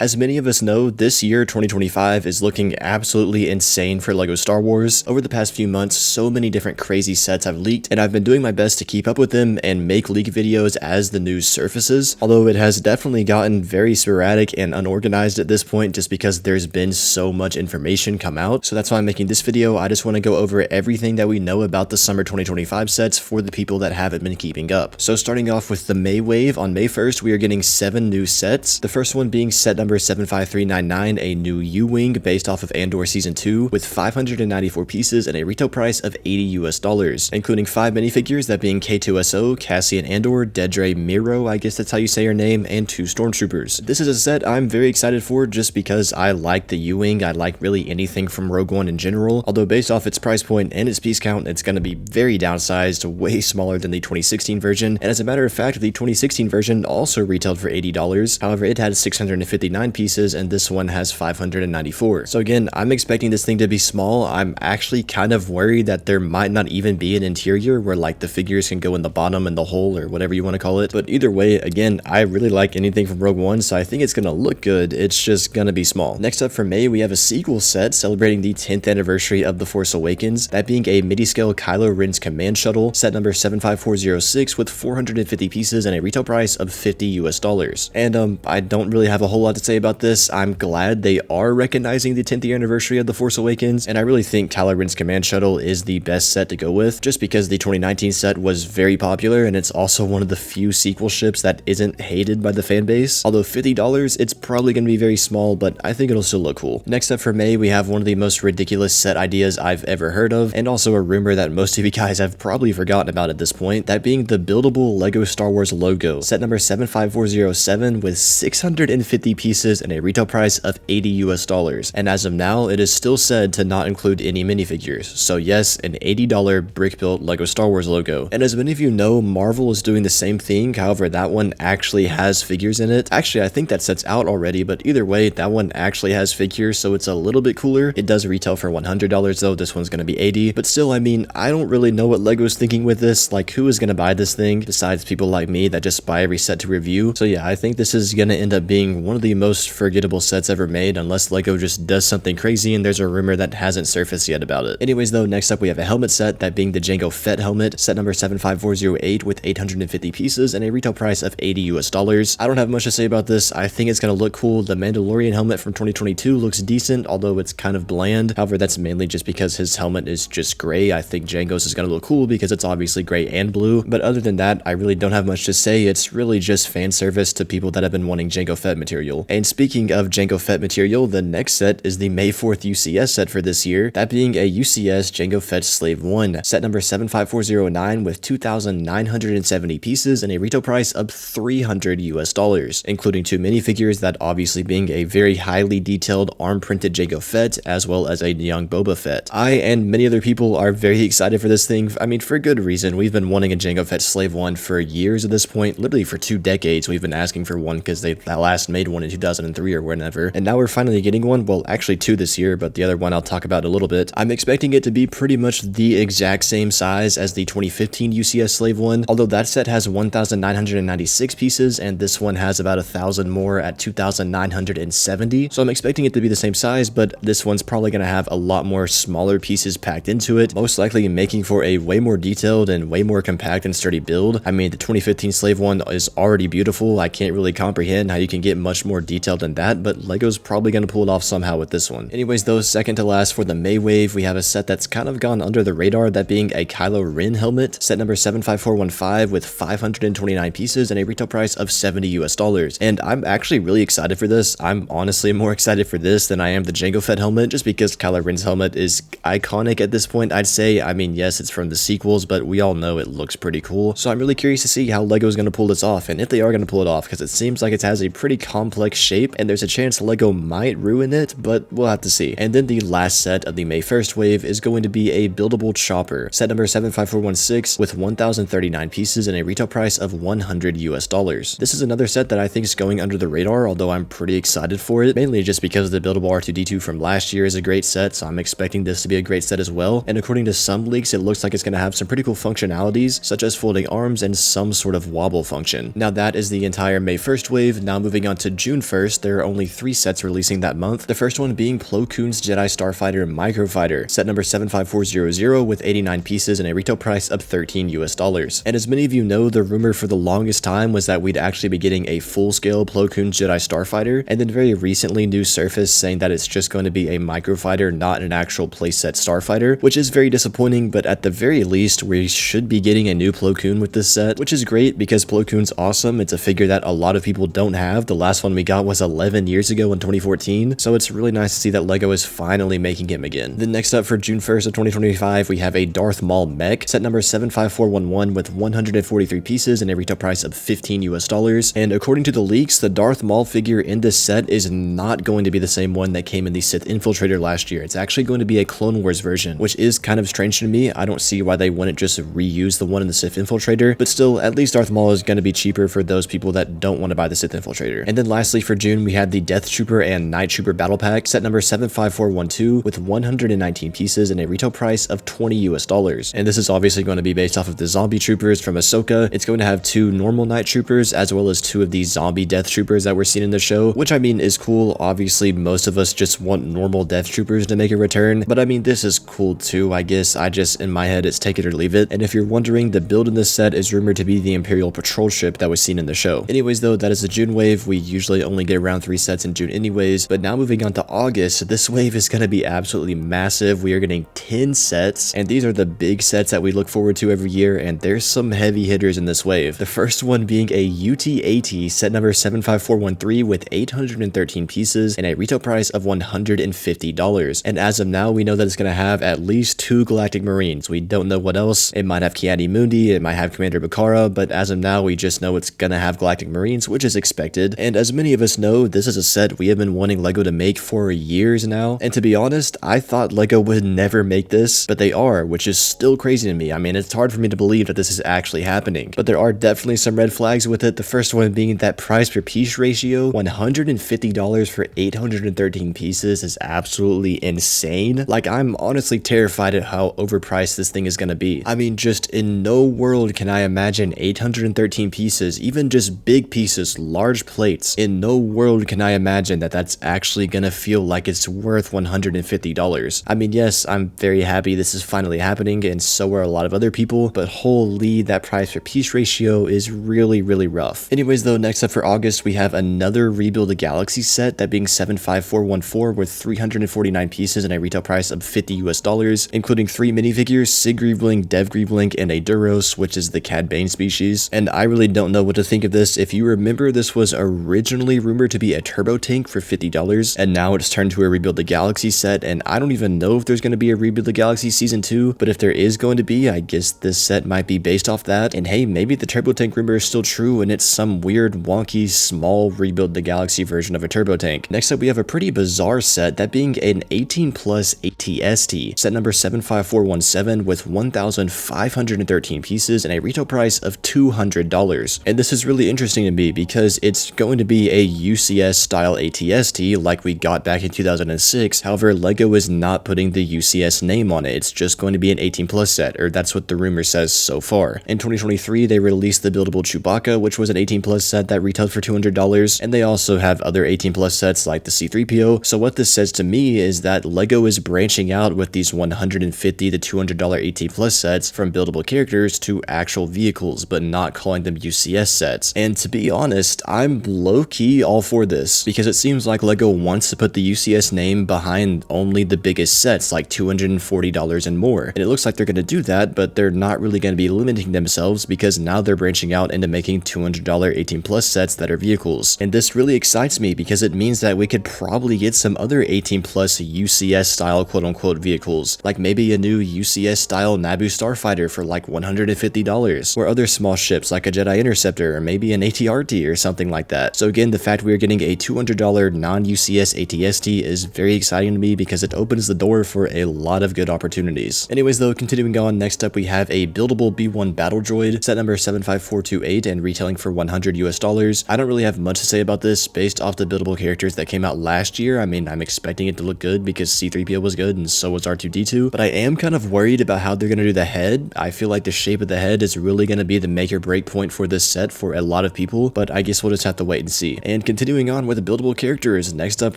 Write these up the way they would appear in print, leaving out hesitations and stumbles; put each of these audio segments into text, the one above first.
As many of us know, this year, 2025, is looking absolutely insane for LEGO Star Wars. Over the past few months, so many different crazy sets have leaked, and I've been doing my best to keep up with them and make leak videos as the news surfaces, although it has definitely gotten very sporadic and unorganized at this point just because there's been so much information come out. So that's why I'm making this video. I just want to go over everything that we know about the summer 2025 sets for the people that haven't been keeping up. So starting off with the May wave, on May 1st, we are getting 7 new sets. The first one being set number 75399, a new U-Wing based off of Andor Season 2 with 594 pieces and a retail price of $80 US, including 5 minifigures, that being K2SO, Cassian Andor, Dedra Meero, I guess that's how you say her name, and 2 stormtroopers. This is a set I'm very excited for just because I like the U-Wing. I like really anything from Rogue One in general, although based off its price point and its piece count, it's going to be very downsized, way smaller than the 2016 version, and as a matter of fact, the 2016 version also retailed for $80. However, it had 659 pieces and this one has 594. So again, I'm expecting this thing to be small. I'm actually kind of worried that there might not even be an interior where like the figures can go in the bottom and the hole or whatever you want to call it. But either way, again, I really like anything from Rogue One, so I think it's gonna look good. It's just gonna be small. Next up for May, we have a sequel set celebrating the 10th anniversary of The Force Awakens, that being a midi-scale Kylo Ren's command shuttle, set number 75406 with 450 pieces and a retail price of $50 US. And I don't really have a whole lot to say about this. I'm glad they are recognizing the 10th anniversary of The Force Awakens, and I really think Kylo Ren's command shuttle is the best set to go with, just because the 2019 set was very popular, and it's also one of the few sequel ships that isn't hated by the fan base. Although $50, it's probably going to be very small, but I think it'll still look cool. Next up for May, we have one of the most ridiculous set ideas I've ever heard of, and also a rumor that most of you guys have probably forgotten about at this point, that being the buildable LEGO Star Wars logo, set number 75407 with 650 pieces and a retail price of $80 US. And as of now, it is still said to not include any minifigures. So yes, an $80 brick-built LEGO Star Wars logo. And as many of you know, Marvel is doing the same thing. However, that one actually has figures in it. Actually, I think that set's out already, but either way, that one actually has figures, so it's a little bit cooler. It does retail for $100 though. This one's gonna be $80. But still, I mean, I don't really know what LEGO's thinking with this. Like, who is gonna buy this thing besides people like me that just buy every set to review? So yeah, I think this is gonna end up being one of the most forgettable sets ever made, unless LEGO just does something crazy and there's a rumor that hasn't surfaced yet about it. Anyways though, next up we have a helmet set, that being the Jango Fett helmet, set number 75408 with 850 pieces and a retail price of $80 US. I don't have much to say about this. I think it's gonna look cool. The Mandalorian helmet from 2022 looks decent, although it's kind of bland. However, that's mainly just because his helmet is just gray. I think Jango's is gonna look cool because it's obviously gray and blue, but other than that, I really don't have much to say. It's really just fan service to people that have been wanting Jango Fett material. And speaking of Jango Fett material, the next set is the May 4th UCS set for this year, that being a UCS Jango Fett Slave 1, set number 75409 with 2,970 pieces and a retail price of $300 US, including 2 minifigures, that obviously being a very highly detailed arm-printed Jango Fett, as well as a young Boba Fett. I and many other people are very excited for this thing. I mean, for good reason. We've been wanting a Jango Fett Slave 1 for years at this point. Literally for 2 decades we've been asking for one, because they last made one in 2003 or whenever, and now we're finally getting one. Well, actually 2 this year, but the other one I'll talk about in a little bit. I'm expecting it to be pretty much the exact same size as the 2015 UCS Slave 1, although that set has 1,996 pieces and this one has about 1,000 more at 2,970, so I'm expecting it to be the same size, but this one's probably going to have a lot more smaller pieces packed into it, most likely making for a way more detailed and way more compact and sturdy build. I mean, the 2015 Slave 1 is already beautiful. I can't really comprehend how you can get much more detailed than that, but LEGO's probably going to pull it off somehow with this one. Anyways though, second to last for the May wave, we have a set that's kind of gone under the radar, that being a Kylo Ren helmet, set number 75415 with 529 pieces and a retail price of $70 US. And I'm actually really excited for this. I'm honestly more excited for this than I am the Jango Fett helmet, just because Kylo Ren's helmet is iconic at this point, I'd say. I mean, yes, it's from the sequels, but we all know it looks pretty cool. So I'm really curious to see how LEGO's going to pull this off, and if they are going to pull it off, because it seems like it has a pretty complex shape, and there's a chance LEGO might ruin it, but we'll have to see. And then the last set of the May 1st wave is going to be a buildable chopper, set number 75416 with 1,039 pieces and a retail price of $100 US. This is another set that I think is going under the radar, although I'm pretty excited for it, mainly just because the buildable R2-D2 from last year is a great set, so I'm expecting this to be a great set as well. And according to some leaks, it looks like it's going to have some pretty cool functionalities, such as folding arms and some sort of wobble function. Now that is the entire May 1st wave. Now moving on to June 1st, there are only 3 sets releasing that month. The first one being Plo Koon's Jedi Starfighter Microfighter, set number 75400 with 89 pieces and a retail price of $13 US. And as many of you know, the rumor for the longest time was that we'd actually be getting a full-scale Plo Koon's Jedi Starfighter, and then very recently news surfaced saying that it's just going to be a microfighter, not an actual playset starfighter, which is very disappointing, but at the very least, we should be getting a new Plo Koon with this set, which is great because Plo Koon's awesome. It's a figure that a lot of people don't have. The last one we got was 11 years ago in 2014, so it's really nice to see that LEGO is finally making him again. Then next up for June 1st of 2025, we have a Darth Maul mech, set number 75411 with 143 pieces and a retail price of $15 US. And according to the leaks, the Darth Maul figure in this set is not going to be the same one that came in the Sith Infiltrator last year. It's actually going to be a Clone Wars version, which is kind of strange to me. I don't see why they wouldn't just reuse the one in the Sith Infiltrator, but still, at least Darth Maul is going to be cheaper for those people that don't want to buy the Sith Infiltrator. And then lastly for June, we had the Death Trooper and Night Trooper Battle Pack, set number 75412 with 119 pieces and a retail price of $20 US. And this is obviously going to be based off of the Zombie Troopers from Ahsoka. It's going to have 2 normal Night Troopers as well as 2 of the Zombie Death Troopers that we're seeing in the show, which I mean is cool. Obviously, most of us just want normal Death Troopers to make a return, but I mean, this is cool too, I guess. In my head, it's take it or leave it. And if you're wondering, the build in this set is rumored to be the Imperial Patrol ship that was seen in the show. Anyways though, that is the June wave. We usually only get around 3 sets in June anyways, but now moving on to August, this wave is going to be absolutely massive. We are getting 10 sets, and these are the big sets that we look forward to every year, and there's some heavy hitters in this wave. The first one being a UT-AT, set number 75413 with 813 pieces and a retail price of $150. And as of now, we know that it's going to have at least 2 Galactic Marines. We don't know what else. It might have Ki-Adi-Mundi, it might have Commander Bakara, but as of now, we just know it's going to have Galactic Marines, which is expected. And as many of us know, this is a set we have been wanting LEGO to make for years now. And to be honest, I thought LEGO would never make this, but they are, which is still crazy to me. I mean, it's hard for me to believe that this is actually happening, but there are definitely some red flags with it. The first one being that price per piece ratio. $150 for 813 pieces is absolutely insane. Like, I'm honestly terrified at how overpriced this thing is going to be. I mean, just in no world can I imagine 813 pieces, even just big pieces, large plates. In no world can I imagine that that's actually going to feel like it's worth $150. I mean, yes, I'm very happy this is finally happening, and so are a lot of other people, but holy, that price per piece ratio is really, really rough. Anyways though, next up for August, we have another Rebuild a Galaxy set, that being 75414 with 349 pieces and a retail price of $50 US, including 3 minifigures, Sig Greebling, Dev Greebling, and a Duros, which is the Cad Bane species. And I really don't know what to think of this. If you remember, this was originally rumored to be a turbo tank for $50, and now it's turned to a Rebuild the Galaxy set, and I don't even know if there's going to be a Rebuild the Galaxy Season 2, but if there is going to be, I guess this set might be based off that. And hey, maybe the turbo tank rumor is still true, and it's some weird, wonky, small Rebuild the Galaxy version of a turbo tank. Next up, we have a pretty bizarre set, that being an 18 plus ATST, set number 75417 with 1,513 pieces and a retail price of $200. And this is really interesting to me because it's going to be a UCS style ATST like we got back in 2006. However, LEGO is not putting the UCS name on it. It's just going to be an 18 plus set, or that's what the rumor says so far. In 2023, they released the buildable Chewbacca, which was an 18 plus set that retailed for $200, and they also have other 18 plus sets like the C-3PO. So what this says to me is that LEGO is branching out with these $150 to $200 18 plus sets from buildable characters to actual vehicles, but not calling them UCS sets. And to be honest, I'm low-key all for this, because it seems like LEGO wants to put the UCS name behind only the biggest sets, like $240 and more. And it looks like they're going to do that, but they're not really going to be limiting themselves, because now they're branching out into making $200 18 plus sets that are vehicles. And this really excites me because it means that we could probably get some other 18 plus UCS style quote-unquote vehicles, like maybe a new UCS style Naboo Starfighter for like $150, or other small ships like a Jedi Interceptor, or maybe an AT-RT or something like that. So again, the fact we are getting a $200 non-UCS ATST is very exciting to me because it opens the door for a lot of good opportunities. Anyways though, continuing on, next up we have a buildable B1 Battle Droid, set number 75428 and retailing for $100 US. I don't really have much to say about this based off the buildable characters that came out last year. I mean, I'm expecting it to look good because C-3PO was good and so was R2-D2, but I am kind of worried about how they're going to do the head. I feel like the shape of the head is really going to be the make or break point for this set for a lot of people, but I guess we'll just have to wait and see. And And continuing on with buildable characters, next up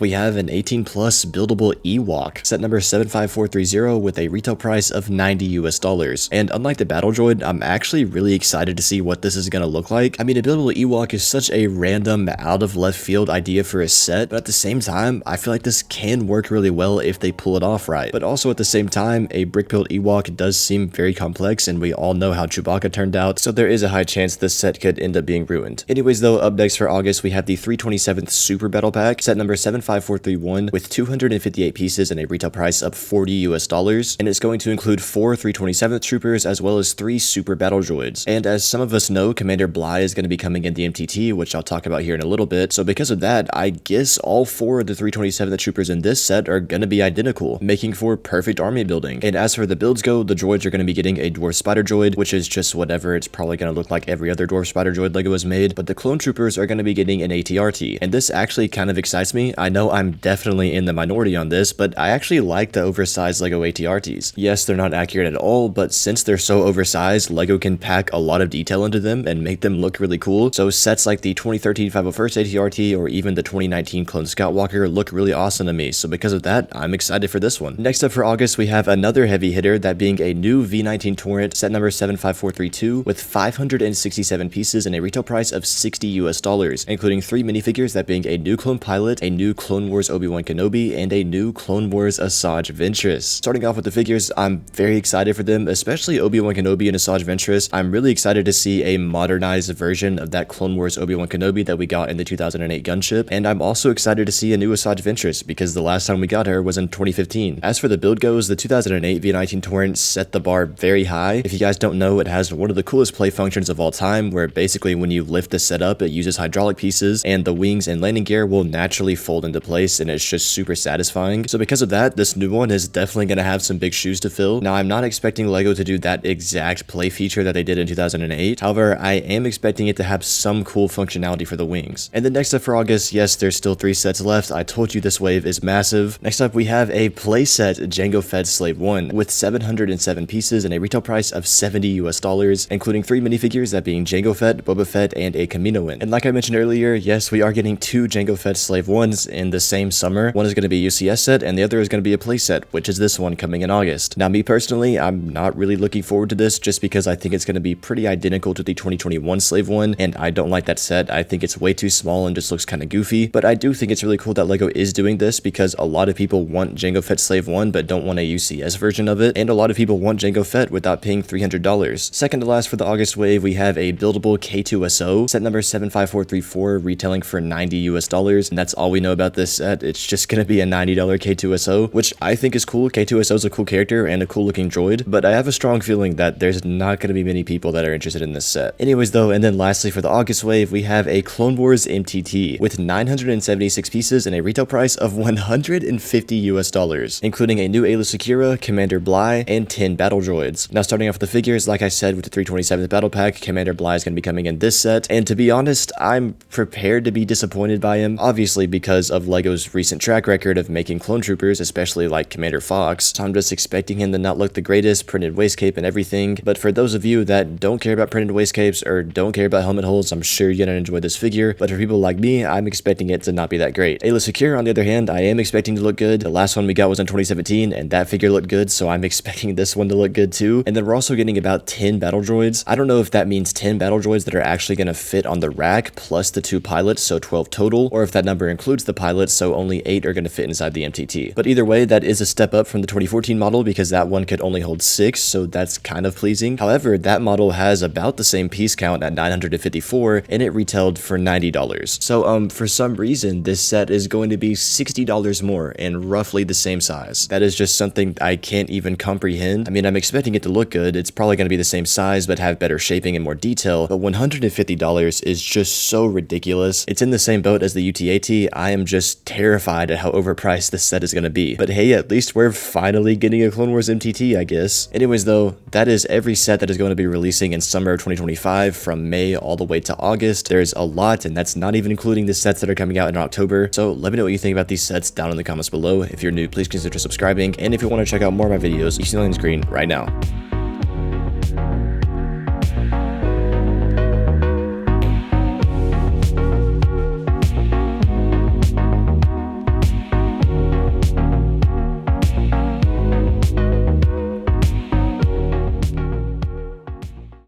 we have an 18 plus buildable Ewok, set number 75430 with a retail price of $90 US. And unlike the Battle Droid, I'm actually really excited to see what this is going to look like. I mean, a buildable Ewok is such a random, out of left field idea for a set, but at the same time, I feel like this can work really well if they pull it off right. But also at the same time, a brick build Ewok does seem very complex, and we all know how Chewbacca turned out, so there is a high chance this set could end up being ruined. Anyways though, up next for August, we have the 327th Super Battle Pack, set number 75431 with 258 pieces and a retail price of $40 US, and it's going to include 4 327th troopers as well as 3 Super Battle Droids. And as some of us know, Commander Bly is going to be coming in the MTT, which I'll talk about here in a little bit, so because of that, I guess all 4 of the 327th troopers in this set are going to be identical, making for perfect army building. And as for the builds go, the droids are going to be getting a Dwarf Spider Droid, which is just whatever, it's probably going to look like every other Dwarf Spider Droid LEGO has made, but the clone troopers are going to be getting an ATRT, and this actually kind of excites me. I know I'm definitely in the minority on this, but I actually like the oversized LEGO ATRTs. Yes, they're not accurate at all, but since they're so oversized, LEGO can pack a lot of detail into them and make them look really cool. So sets like the 2013 501st ATRT or even the 2019 Clone Scout Walker look really awesome to me, so because of that, I'm excited for this one. Next up for August, we have another heavy hitter, that being a new V19 Torrent, set number 75432 with 567 pieces and a retail price of $60 US, including 3 minifigures, that being a new Clone Pilot, a new Clone Wars Obi-Wan Kenobi, and a new Clone Wars Asajj Ventress. Starting off with the figures, I'm very excited for them, especially Obi-Wan Kenobi and Asajj Ventress. I'm really excited to see a modernized version of that Clone Wars Obi-Wan Kenobi that we got in the 2008 gunship, and I'm also excited to see a new Asajj Ventress because the last time we got her was in 2015. As for the build goes, the 2008 V19 Torrent set the bar very high. If you guys don't know, it has one of the coolest play functions of all time, where basically when you lift the set up, it uses hydraulic pieces, and the wings and landing gear will naturally fold into place, and it's just super satisfying. So because of that, this new one is definitely going to have some big shoes to fill. Now, I'm not expecting LEGO to do that exact play feature that they did in 2008. However, I am expecting it to have some cool functionality for the wings. And then next up for August, yes, there's still 3 sets left. I told you this wave is massive. Next up, we have a playset Jango Fett Slave 1 with 707 pieces and a retail price of $70 US, including 3 minifigures, that being Jango Fett, Boba Fett, and a Kaminoan. And like I mentioned earlier, yes, we are getting 2 Jango Fett Slave 1s in the same summer. One is going to be a UCS set, and the other is going to be a playset, which is this one coming in August. Now, me personally, I'm not really looking forward to this just because I think it's going to be pretty identical to the 2021 Slave 1, and I don't like that set. I think it's way too small and just looks kind of goofy, but I do think it's really cool that LEGO is doing this because a lot of people want Jango Fett Slave 1 but don't want a UCS version of it, and a lot of people want Jango Fett without paying $300. Second to last for the August wave, we have a buildable K2SO, set number 75434, retailing for $90 US, and that's all we know about this set. It's just going to be a $90 K2SO, which I think is cool. K2SO is a cool character and a cool looking droid, but I have a strong feeling that there's not going to be many people that are interested in this set. Anyways though, and then lastly for the August wave, we have a Clone Wars MTT with 976 pieces and a retail price of $150 US, including a new Aayla Secura, Commander Bly, and 10 battle droids. Now starting off with the figures, like I said, with the 327th battle pack, Commander Bly is going to be coming in this set, and to be honest, I'm prepared to be disappointed by him, obviously because of LEGO's recent track record of making clone troopers, especially like Commander Fox, so I'm just expecting him to not look the greatest, printed waist cape and everything. But for those of you that don't care about printed waist capes or don't care about helmet holes, I'm sure you're gonna enjoy this figure, but for people like me, I'm expecting it to not be that great. Aayla Secura, on the other hand, I am expecting to look good. The last one we got was in 2017, and that figure looked good, so I'm expecting this one to look good too. And then we're also getting about 10 battle droids. I don't know if that means 10 battle droids that are actually gonna fit on the rack, plus the 2 pilots, so 12 total, or if that number includes the pilots, so only 8 are gonna fit inside the MTT. But either way, that is a step up from the 2014 model because that one could only hold 6, so that's kind of pleasing. However, that model has about the same piece count at 954, and it retailed for $90. So for some reason, this set is going to be $60 more and roughly the same size. That is just something I can't even comprehend. I mean, I'm expecting it to look good. It's probably going to be the same size but have better shaping and more detail, but $150 is just so ridiculous. It's in the same boat as the UT-AT. I am just terrified at how overpriced this set is going to be. But hey, at least we're finally getting a Clone Wars MTT, I guess. Anyways though, that is every set that is going to be releasing in summer of 2025 from May all the way to August. There's a lot, and that's not even including the sets that are coming out in October. So let me know what you think about these sets down in the comments below. If you're new, please consider subscribing, and if you want to check out more of my videos, you see them on the screen right now.